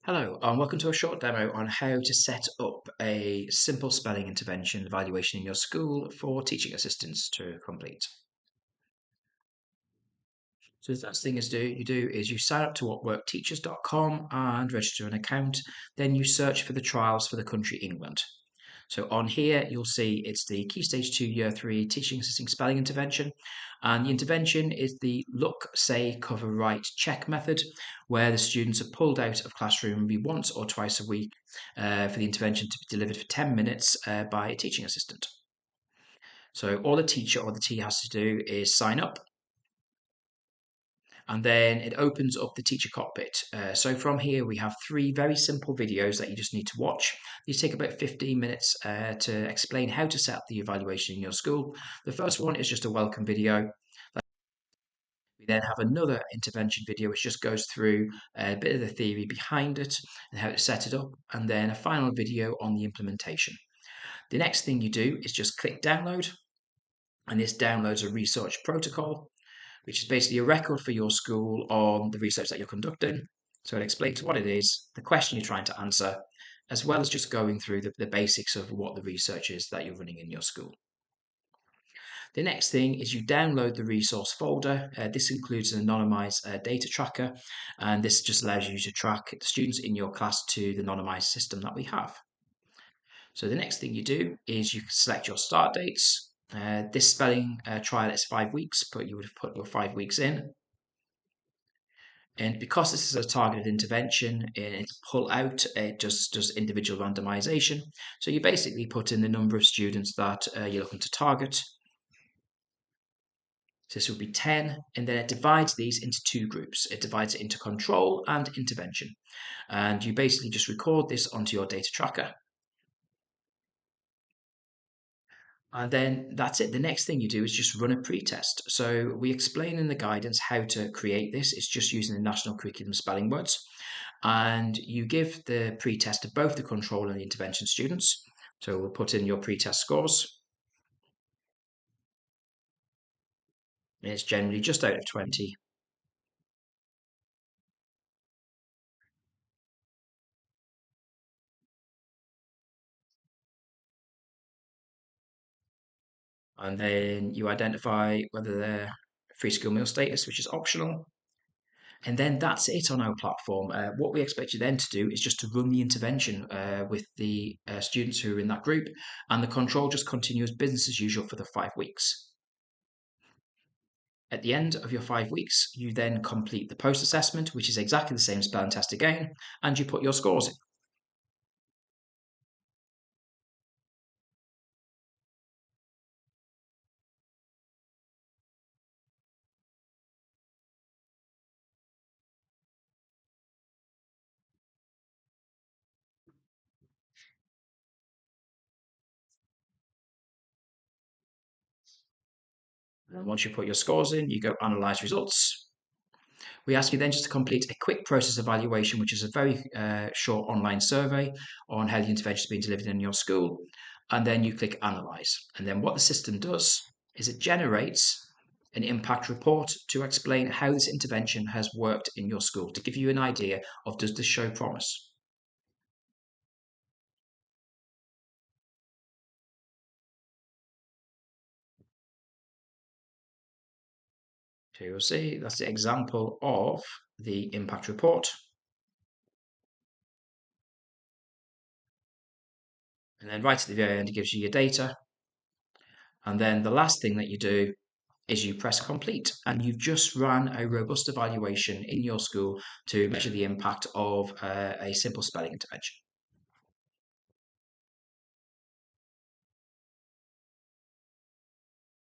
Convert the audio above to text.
Hello, and welcome to a short demo on how to set up a simple spelling intervention evaluation in your school for teaching assistants to complete. So the first thing you do is you sign up to whatworkteachers.com and register an account. Then you search for the trials for the country England. So on here, you'll see it's the Key Stage 2 Year 3 Teaching Assisting Spelling Intervention. And the intervention is the look, say, cover, write, check method, where the students are pulled out of classroom maybe once or twice a week for the intervention to be delivered for 10 minutes by a teaching assistant. So all the teacher or the TA has to do is sign up, and then it opens up the teacher cockpit. So from here, we have three very simple videos that you just need to watch. These take about 15 minutes to explain how to set up the evaluation in your school. The first one is just a welcome video. We then have another intervention video which just goes through a bit of the theory behind it and how to set it up, and then a final video on the implementation. The next thing you do is just click download, and this downloads a research protocol, which is basically a record for your school on the research that you're conducting. So it explains what it is, the question you're trying to answer, as well as just going through the basics of what the research is that you're running in your school. The next thing is you download the resource folder. This includes an anonymized data tracker, and this just allows you to track the students in your class to the anonymized system that we have. So the next thing you do is you select your start dates. This spelling trial is 5 weeks, but you would have put your 5 weeks in. And because this is a targeted intervention, it's pull out, it just does individual randomization. So you basically put in the number of students that you're looking to target. So this would be 10, and then it divides these into two groups. It divides it into control and intervention. And you basically just record this onto your data tracker. And then that's it. The next thing you do is just run a pretest. So we explain in the guidance how to create this. It's just using the National Curriculum spelling words. And you give the pretest to both the control and the intervention students. So we'll put in your pretest scores. And it's generally just out of 20. And then you identify whether they're free school meal status, which is optional. And then that's it on our platform. What we expect you then to do is just to run the intervention with the students who are in that group, and the control just continues business as usual for the 5 weeks. At the end of your 5 weeks, you then complete the post assessment, which is exactly the same spelling test again, and you put your scores in. And once you put your scores in, you go analyze results. We ask you then just to complete a quick process evaluation, which is a very short online survey on how the intervention has been delivered in your school. And then you click analyze. And then what the system does is it generates an impact report to explain how this intervention has worked in your school, to give you an idea of, does this show promise? So you'll see that's the example of the impact report. And then right at the very end, it gives you your data. And then the last thing that you do is you press complete, and you've just run a robust evaluation in your school to measure the impact of a simple spelling intervention.